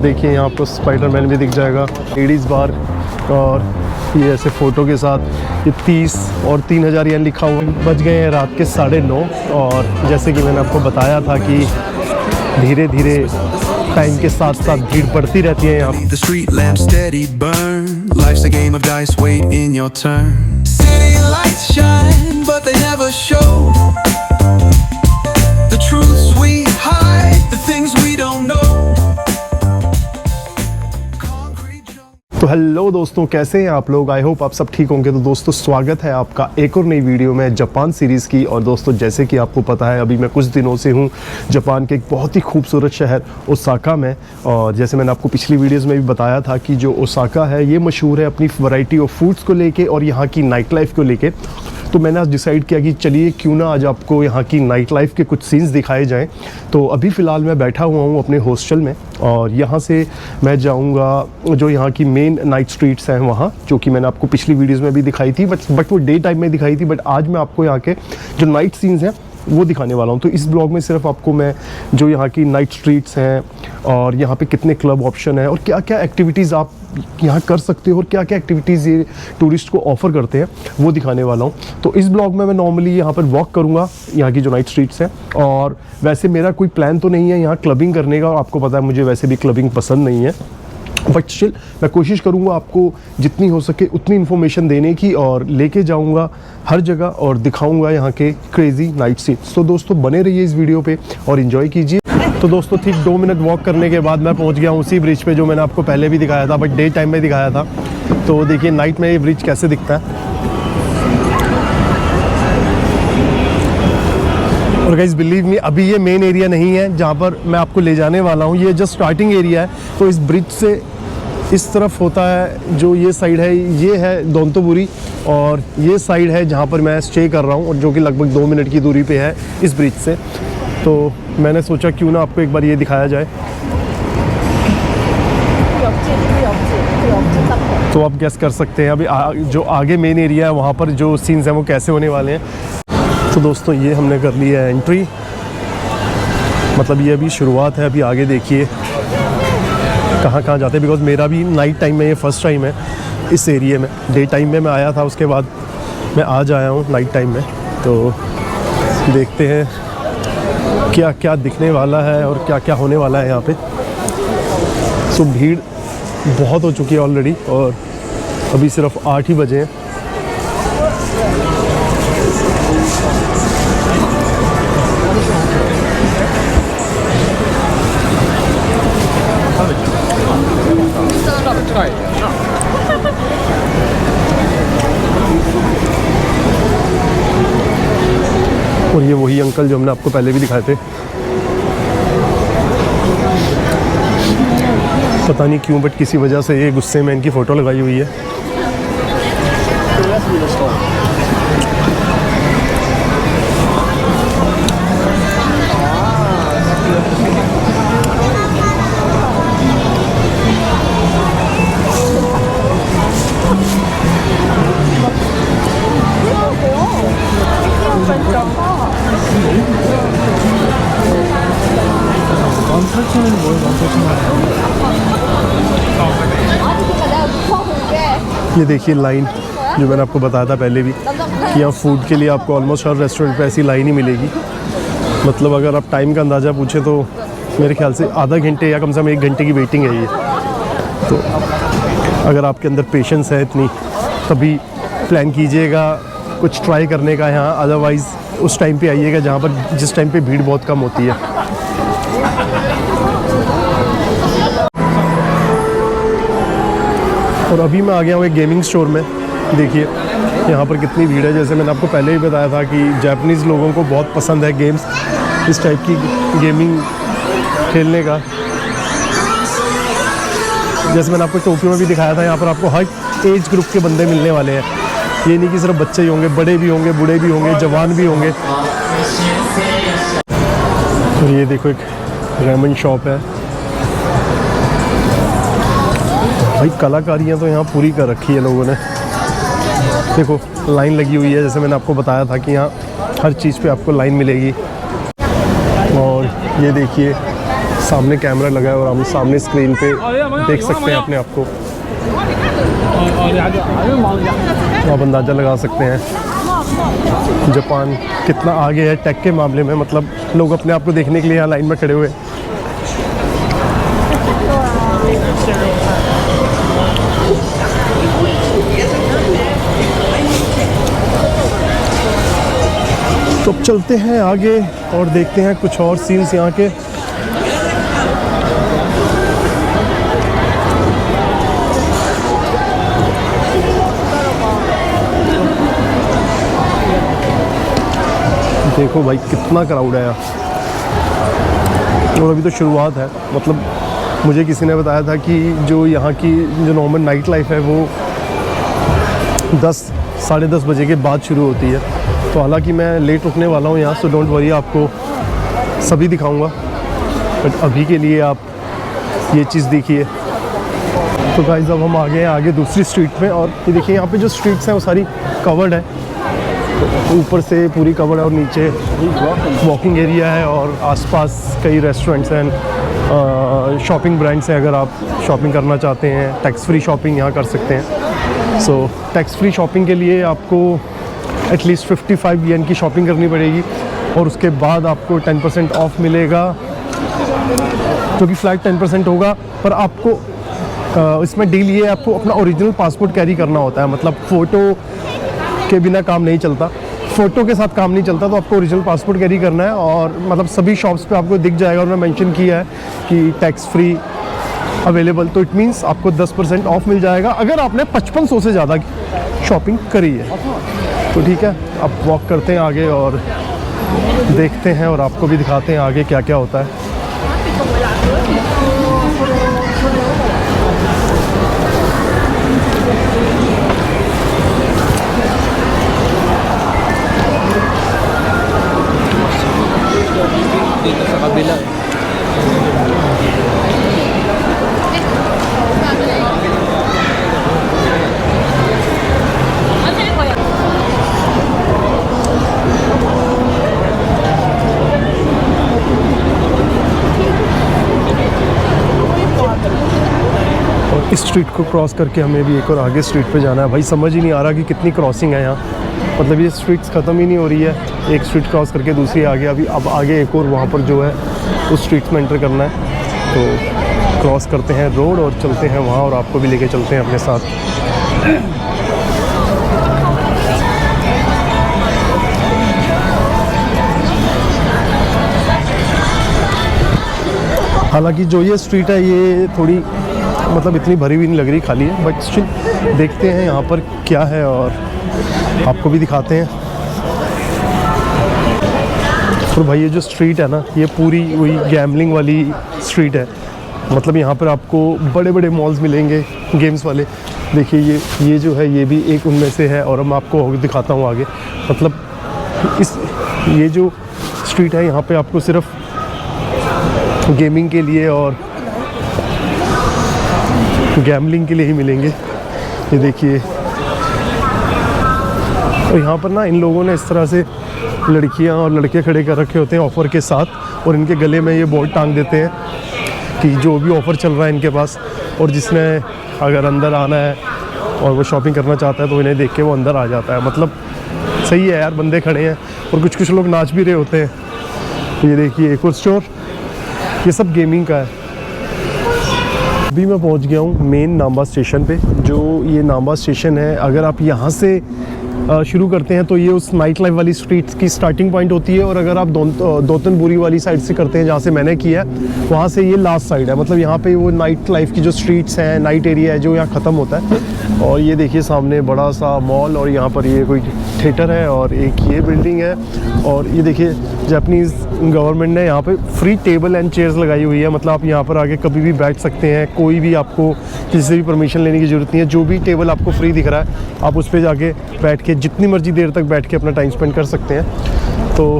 देखिए यहाँ आपको स्पाइडरमैन भी दिख जाएगा, लेडीज़ बार, और ये ऐसे फ़ोटो के साथ ये 30 और 3000 येन लिखा हुआ है। बज गए हैं रात के 9:30 और जैसे कि मैंने आपको बताया था कि धीरे धीरे टाइम के साथ साथ भीड़ बढ़ती रहती है यहाँ। The street lamps steady burn. Life's a game of dice, wait in your turn. City lights shine, but they never show the truths we hide, the things we don't know. तो hello दोस्तों, कैसे हैं आप लोग? I hope आप सब ठीक होंगे। तो दोस्तों स्वागत है आपका एक और नई वीडियो में जापान सीरीज़ की। और दोस्तों जैसे कि आपको पता है अभी मैं कुछ दिनों से हूँ जापान के एक बहुत ही खूबसूरत शहर ओसाका में। और जैसे मैंने आपको पिछली वीडियोस में भी बताया था कि जो ओसाका है ये मशहूर है अपनी वैरायटी ऑफ फूड्स को लेके और यहाँ की नाइट लाइफ को लेके। तो मैंने आज डिसाइड किया कि चलिए क्यों ना आज आपको यहाँ की नाइट लाइफ के कुछ सीन्स दिखाए जाएं। तो अभी फ़िलहाल मैं बैठा हुआ हूँ अपने हॉस्टल में और यहाँ से मैं जाऊँगा जो यहाँ की मेन नाइट स्ट्रीट्स हैं वहाँ, जो कि मैंने आपको पिछली वीडियोज़ में भी दिखाई थी, बट वो डे टाइम में दिखाई थी। बट आज मैं आपको यहाँ के जो नाइट सीन्स हैं वो दिखाने वाला हूँ। तो इस ब्लॉग में सिर्फ आपको मैं जो यहाँ की नाइट स्ट्रीट्स हैं और यहाँ पे कितने क्लब ऑप्शन है और क्या क्या एक्टिविटीज़ आप यहाँ कर सकते हो और क्या क्या एक्टिविटीज़ ये टूरिस्ट को ऑफ़र करते हैं वो दिखाने वाला हूँ। तो इस ब्लॉग में मैं नॉर्मली यहाँ पर वॉक करूँगा यहाँ की जो नाइट स्ट्रीट्स हैं। और वैसे मेरा कोई प्लान तो नहीं है यहाँ क्लबिंग करने का, और आपको पता है मुझे वैसे भी क्लबिंग पसंद नहीं है, बट स्टिल मैं कोशिश करूँगा आपको जितनी हो सके उतनी इन्फॉर्मेशन देने की और लेके जाऊँगा हर जगह और दिखाऊँगा यहाँ के क्रेज़ी नाइट सीन्स। तो दोस्तों बने रहिए इस वीडियो पे और इन्जॉय कीजिए। तो दोस्तों ठीक 2 मिनट वॉक करने के बाद मैं पहुँच गया हूँ उसी ब्रिज पे जो मैंने आपको पहले भी दिखाया था, बट डे टाइम में दिखाया था। तो देखिए नाइट में ये ब्रिज कैसे दिखता है। और गाइस बिलीव मी, अभी ये मेन एरिया नहीं है जहाँ पर मैं आपको ले जाने वाला हूँ, ये जस्ट स्टार्टिंग एरिया है। तो इस ब्रिज से इस तरफ होता है जो ये साइड है, ये है दोनतोबुरी, और ये साइड है जहाँ पर मैं स्टे कर रहा हूँ और जो कि लगभग 2 मिनट की दूरी पे है इस ब्रिज से। तो मैंने सोचा क्यों ना आपको एक बार ये दिखाया जाए। तो आप गेस कर सकते हैं अभी जो आगे मेन एरिया है वहाँ पर जो सीन्स हैं वो कैसे होने वाले हैं। तो दोस्तों ये हमने कर लिया है एंट्री, मतलब ये अभी शुरुआत है। अभी आगे देखिए कहाँ कहाँ जाते हैं, बिकॉज मेरा भी नाइट टाइम में ये फर्स्ट टाइम है इस एरिया में। डे टाइम में मैं आया था, उसके बाद मैं आज आया हूँ नाइट टाइम में। तो देखते हैं क्या क्या दिखने वाला है और क्या क्या होने वाला है यहाँ पे। सो भीड़ बहुत हो चुकी है ऑलरेडी और अभी सिर्फ 8 ही बजे हैं। और ये वही अंकल जो हमने आपको पहले भी दिखाए थे, पता नहीं क्यों बट किसी वजह से ये गुस्से में इनकी फ़ोटो लगाई हुई है। ये देखिए लाइन जो मैंने आपको बताया था पहले भी कि यहाँ फूड के लिए आपको ऑलमोस्ट हर रेस्टोरेंट पे ऐसी लाइन ही मिलेगी। मतलब अगर आप टाइम का अंदाज़ा पूछे तो मेरे ख्याल से आधा घंटे या कम से कम 1 घंटे की वेटिंग है ये। तो अगर आपके अंदर पेशेंस है इतनी तभी प्लान कीजिएगा कुछ ट्राई करने का यहाँ, अदरवाइज़ उस टाइम पे आइएगा जहाँ पर जिस टाइम पे भीड़ बहुत कम होती है। और अभी मैं आ गया हूँ एक गेमिंग स्टोर में। देखिए यहाँ पर कितनी भीड़ है। जैसे मैंने आपको पहले ही बताया था कि जापानीज़ लोगों को बहुत पसंद है गेम्स, इस टाइप की गेमिंग खेलने का। जैसे मैंने आपको टोक्यो में भी दिखाया था, यहाँ पर आपको हर एज ग्रुप के बंदे मिलने वाले हैं। ये नहीं कि सिर्फ बच्चे ही होंगे, बड़े भी होंगे, बूढ़े भी होंगे, जवान भी होंगे। और ये देखो एक रेमन शॉप है भाई। कलाकारियाँ तो यहाँ पूरी कर रखी है लोगों ने। देखो लाइन लगी हुई है, जैसे मैंने आपको बताया था कि यहाँ हर चीज़ पे आपको लाइन मिलेगी। और ये देखिए सामने कैमरा लगा है और हम सामने स्क्रीन पे देख सकते हैं अपने आप को, तो आप अंदाज़ा लगा सकते हैं जापान कितना आगे है टेक के मामले में। मतलब लोग अपने आप को देखने के लिए यहाँ लाइन में खड़े हुए हैं। तो अब चलते हैं आगे और देखते हैं कुछ और सीन्स यहाँ के। देखो भाई कितना क्राउड है यहाँ, और अभी तो शुरुआत है। मतलब मुझे किसी ने बताया था कि जो यहाँ की जो नॉर्मल नाइट लाइफ है वो 10 साढ़े 10 बजे के बाद शुरू होती है। तो हालांकि मैं लेट रुकने वाला हूँ यहाँ, सो डोंट वरी, आपको सभी दिखाऊंगा, बट अभी के लिए आप ये चीज़ देखिए। तो गाइस अब हम आ गए हैं आगे दूसरी स्ट्रीट में, और ये देखिए यहाँ पे जो स्ट्रीट्स हैं वो सारी कवर्ड है, ऊपर से पूरी कवर्ड है और नीचे वॉकिंग एरिया है और आसपास कई रेस्टोरेंट्स हैं, शॉपिंग ब्रांड्स हैं। अगर आप शॉपिंग करना चाहते हैं, टैक्स फ्री शॉपिंग यहाँ कर सकते हैं। सो टैक्स फ्री शॉपिंग के लिए आपको एटलीस्ट 55 येन की शॉपिंग करनी पड़ेगी, और उसके बाद आपको 10% ऑफ मिलेगा, जो कि फ्लैट 10% होगा। पर आपको इसमें डील ये आपको अपना ओरिजिनल पासपोर्ट कैरी करना होता है। मतलब फ़ोटो के बिना काम नहीं चलता, फ़ोटो के साथ काम नहीं चलता, तो आपको ओरिजिनल पासपोर्ट कैरी करना है। और मतलब सभी शॉप्स पे आपको दिख जाएगा, और मैं मेंशन किया है कि टैक्स फ्री अवेलेबल, तो इट मीन्स आपको 10% ऑफ मिल जाएगा अगर आपने 5500 से ज़्यादा शॉपिंग करी है। तो ठीक है, अब वॉक करते हैं आगे और देखते हैं और आपको भी दिखाते हैं आगे क्या क्या होता है। इस स्ट्रीट को क्रॉस करके हमें भी एक और आगे स्ट्रीट पे जाना है। भाई समझ ही नहीं आ रहा कि कितनी क्रॉसिंग है यहाँ, मतलब ये स्ट्रीट्स ख़त्म ही नहीं हो रही है। एक स्ट्रीट क्रॉस करके दूसरी आगे, अभी अब आगे एक और वहाँ पर जो है उस स्ट्रीट में एंटर करना है। तो क्रॉस करते हैं रोड और चलते हैं वहाँ, और आपको भी लेके चलते हैं अपने साथ। हालांकि जो ये स्ट्रीट है ये थोड़ी मतलब इतनी भरी हुई नहीं लग रही, खाली है, बट स्टिल देखते हैं यहाँ पर क्या है और आपको भी दिखाते हैं। तो भाई ये जो स्ट्रीट है ना, ये पूरी वही गैम्बलिंग वाली स्ट्रीट है। मतलब यहाँ पर आपको बड़े बड़े मॉल्स मिलेंगे गेम्स वाले। देखिए ये जो है ये भी एक उनमें से है, और मैं आपको दिखाता हूँ आगे। मतलब ये जो स्ट्रीट है यहाँ पे आपको सिर्फ गेमिंग के लिए और गैम्बलिंग के लिए ही मिलेंगे। ये देखिए, और यहाँ पर ना इन लोगों ने इस तरह से लड़कियाँ और लड़के खड़े कर रखे होते हैं ऑफ़र के साथ, और इनके गले में ये बोर्ड टांग देते हैं कि जो भी ऑफ़र चल रहा है इनके पास, और जिसने अगर अंदर आना है और वो शॉपिंग करना चाहता है तो इन्हें देख के वो अंदर आ जाता है। मतलब सही है यार, बंदे खड़े हैं और कुछ लोग नाच भी रहे होते हैं। ये देखिए एक और स्टोर, ये सब गेमिंग का है। अभी मैं पहुंच गया हूँ मेन नाम्बा स्टेशन पे। जो ये नाम्बा स्टेशन है, अगर आप यहाँ से शुरू करते हैं तो ये उस नाइट लाइफ वाली स्ट्रीट की स्टार्टिंग पॉइंट होती है, और अगर आप दोतनबुरी वाली साइड से करते हैं जहाँ से मैंने किया है, वहाँ से ये लास्ट साइड है। मतलब यहाँ पे वो नाइट लाइफ की जो स्ट्रीट्स हैं, नाइट एरिया है जो यहाँ ख़त्म होता है। और ये देखिए सामने बड़ा सा मॉल, और यहाँ पर ये कोई थिएटर है, और एक ये बिल्डिंग है। और ये देखिए जापानीज़ गवर्नमेंट ने यहाँ पे फ्री टेबल एंड चेयर्स लगाई हुई है। मतलब आप यहाँ पर आके कभी भी बैठ सकते हैं, कोई भी आपको किसी से भी परमिशन लेने की ज़रूरत नहीं है। जो भी टेबल आपको फ्री दिख रहा है आप उस पर जाके बैठ के जितनी मर्जी देर तक बैठ के अपना टाइम स्पेंड कर सकते हैं। तो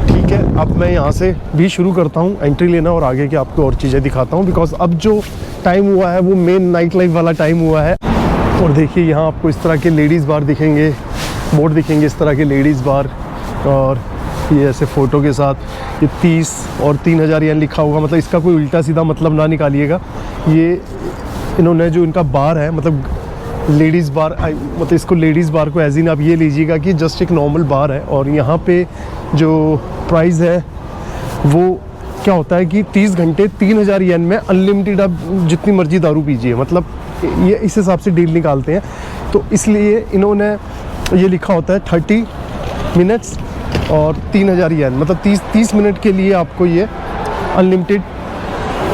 ठीक है, अब मैं यहाँ से भी शुरू करता हूँ एंट्री लेना, और आगे की आपको और चीज़ें दिखाता हूँ, बिकॉज अब जो टाइम हुआ है वो मेन नाइट लाइफ वाला टाइम हुआ है। और देखिए यहाँ आपको इस तरह के लेडीज़ बार दिखेंगे, बोर्ड दिखेंगे इस तरह के लेडीज़ बार, और ये ऐसे फ़ोटो के साथ ये 30 और 3000 येन लिखा होगा, मतलब इसका कोई उल्टा सीधा मतलब ना निकालिएगा। ये इन्होंने जो इनका बार है, मतलब लेडीज़ बार, मतलब इसको लेडीज़ बार को एज इन आप ये लीजिएगा कि जस्ट एक नॉर्मल बार है। और यहाँ पे जो प्राइस है वो क्या होता है कि 30 घंटे 3000 येन में अनलिमिटेड आप जितनी मर्जी दारू पीजिए, मतलब ये इस हिसाब से डील निकालते हैं। तो इसलिए इन्होंने ये लिखा होता है 30 मिनट्स और 3000 येन, मतलब 30 मिनट के लिए आपको ये अनलिमिटेड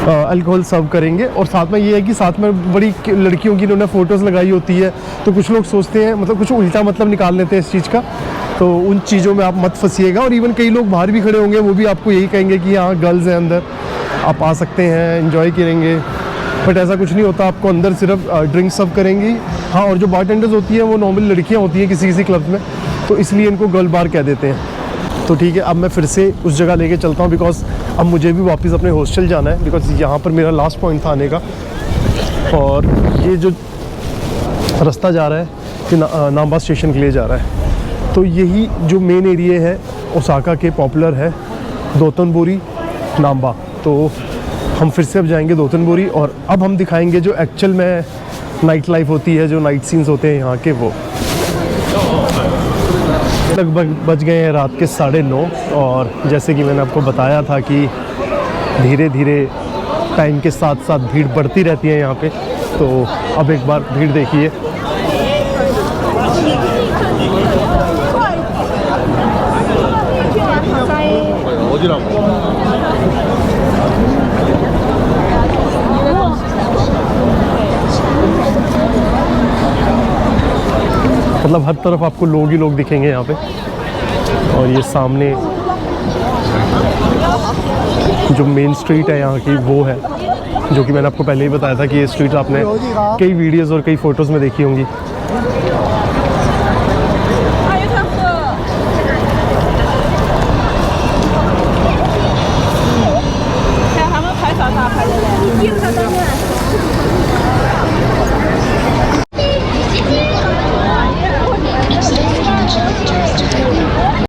अल्कोहल सर्व करेंगे। और साथ में ये है कि साथ में बड़ी लड़कियों की इन्होंने फ़ोटोज़ लगाई होती है, तो कुछ लोग सोचते हैं, मतलब कुछ उल्टा मतलब निकाल लेते हैं इस चीज़ का, तो उन चीज़ों में आप मत फंसिएगा। और इवन कई लोग बाहर भी खड़े होंगे, वो भी आपको यही कहेंगे कि हाँ गर्ल्स हैं अंदर, आप आ सकते हैं, एंजॉय करेंगे, बट ऐसा कुछ नहीं होता। आपको अंदर सिर्फ ड्रिंक सर्व करेंगी। हाँ, और जो बारटेंडर्स होती हैं वो नॉर्मल लड़कियाँ होती हैं किसी किसी क्लब में, तो इसलिए इनको गर्ल बार कह देते हैं। तो ठीक है, अब मैं फिर से उस जगह लेके चलता हूँ, बिकॉज़ अब मुझे भी वापस अपने हॉस्टल जाना है, बिकॉज़ यहाँ पर मेरा लास्ट पॉइंट था आने का। और ये जो रास्ता जा रहा है ये नाम्बा स्टेशन के लिए जा रहा है। तो यही जो मेन एरिया है ओसाका के पॉपुलर है, दोतनबोरी नाम्बा। तो हम फिर से अब जाएंगे दोतनबोरी, और अब हम दिखाएंगे जो एक्चुअल में नाइट लाइफ होती है, जो नाइट सीन्स होते हैं यहाँ के। वो लगभग बज गए हैं रात के 9:30, और जैसे कि मैंने आपको बताया था कि धीरे धीरे टाइम के साथ साथ भीड़ बढ़ती रहती है यहाँ पे। तो अब एक बार भीड़ देखिए। मतलब हर तरफ आपको लोग ही लोग दिखेंगे यहाँ पे। और ये सामने जो मेन स्ट्रीट है यहाँ की वो है, जो कि मैंने आपको पहले ही बताया था कि ये स्ट्रीट आपने कई वीडियोस और कई फ़ोटोज़ में देखी होंगी।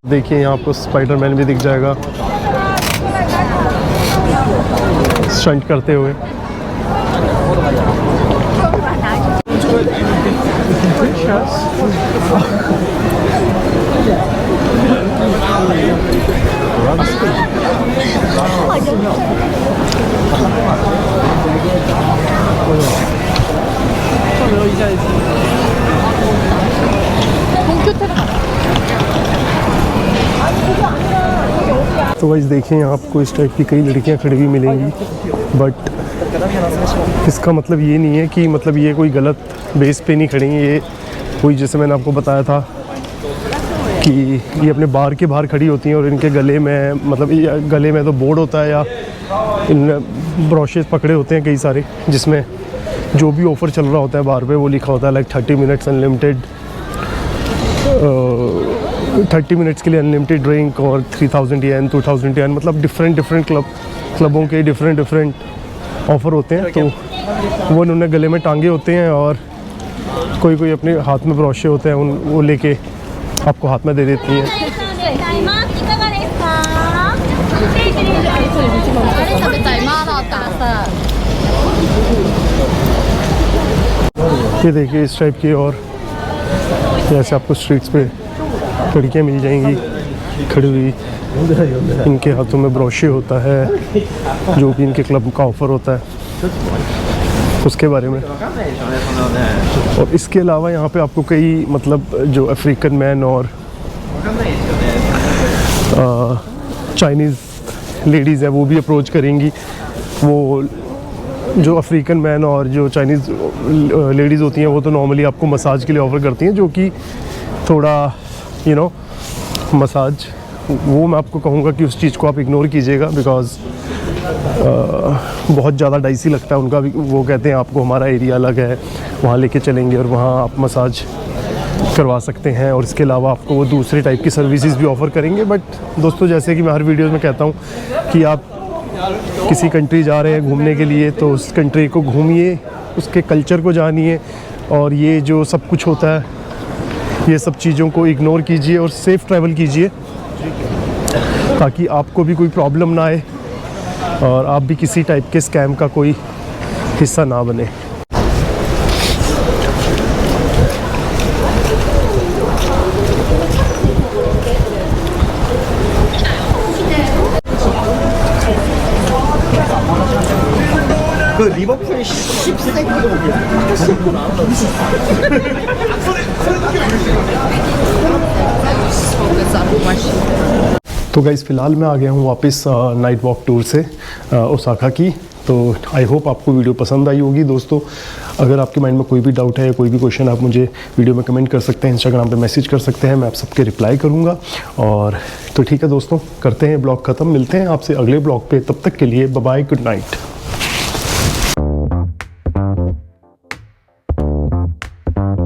देखिए यहाँ आपको स्पाइडरमैन भी दिख जाएगा स्टंट करते हुए। तो गाइस देखिए यहाँ आपको इस टाइप की कई लड़कियाँ खड़ी हुई मिलेंगी, बट इसका मतलब ये नहीं है कि मतलब ये कोई गलत बेस पे नहीं खड़ेंगी। ये कोई, जैसे मैंने आपको बताया था कि ये अपने बार के बाहर खड़ी होती हैं और इनके गले में, मतलब गले में तो बोर्ड होता है या इन ब्रोशेस पकड़े होते हैं कई सारे, जिसमें जो भी ऑफ़र चल रहा होता है बार पे वो लिखा होता है, लाइक 30 मिनट्स अनलिमिटेड, 30 मिनट्स के लिए अनलिमिटेड ड्रिंक, और 3000 येन, 2000 येन, मतलब डिफरेंट क्लबों के डिफरेंट ऑफ़र होते हैं। तो वो उन्होंने गले में टांगे होते हैं, और कोई अपने हाथ में ब्रोशे होते हैं, वो लेके आपको हाथ में दे देती हैं। ये देखिए इस टाइप की, और जैसे आपको स्ट्रीट्स पे लड़कियाँ मिल जाएंगी खड़ी हुई, इनके हाथों में ब्रोशे होता है, जो भी इनके क्लब का ऑफ़र होता है उसके बारे में। और इसके अलावा यहाँ पे आपको कई, मतलब जो अफ्रीकन मैन और चाइनीज़ लेडीज़ हैं वो भी अप्रोच करेंगी। वो जो अफ्रीकन मैन और जो चाइनीज़ लेडीज़ होती हैं वो तो नॉर्मली आपको मसाज के लिए ऑफ़र करती हैं, जो कि थोड़ा मसाज, वो मैं आपको कहूँगा कि उस चीज़ को आप इग्नोर कीजिएगा, बिकॉज़ बहुत ज़्यादा डाइसी लगता है उनका भी। वो कहते हैं आपको हमारा एरिया अलग है, वहाँ लेके चलेंगे और वहाँ आप मसाज करवा सकते हैं, और इसके अलावा आपको वो दूसरे टाइप की सर्विसेज भी ऑफ़र करेंगे। बट दोस्तों, जैसे कि मैं हर वीडियोज़ में कहता हूँ कि आप किसी कंट्री जा रहे हैं घूमने के लिए, तो उस कंट्री को घूमिए, उसके कल्चर को जानिए, और ये जो सब कुछ होता है ये सब चीज़ों को इग्नोर कीजिए और सेफ़ ट्रैवल कीजिए। ताकि आपको भी कोई प्रॉब्लम ना आए और आप भी किसी टाइप के स्कैम का कोई हिस्सा ना बने। 그 리버풀 10세기도 तो गाइस फ़िलहाल मैं आ गया हूँ वापस नाइट वॉक टूर से ओसाका की। तो आई होप आपको वीडियो पसंद आई होगी दोस्तों। अगर आपके माइंड में कोई भी डाउट है या कोई भी क्वेश्चन, आप मुझे वीडियो में कमेंट कर सकते हैं, इंस्टाग्राम पे मैसेज कर सकते हैं, मैं आप सबके रिप्लाई करूँगा। और तो ठीक है दोस्तों, करते हैं ब्लॉग ख़त्म, मिलते हैं आपसे अगले ब्लॉग पे। तब तक के लिए बाय बाय, गुड नाइट।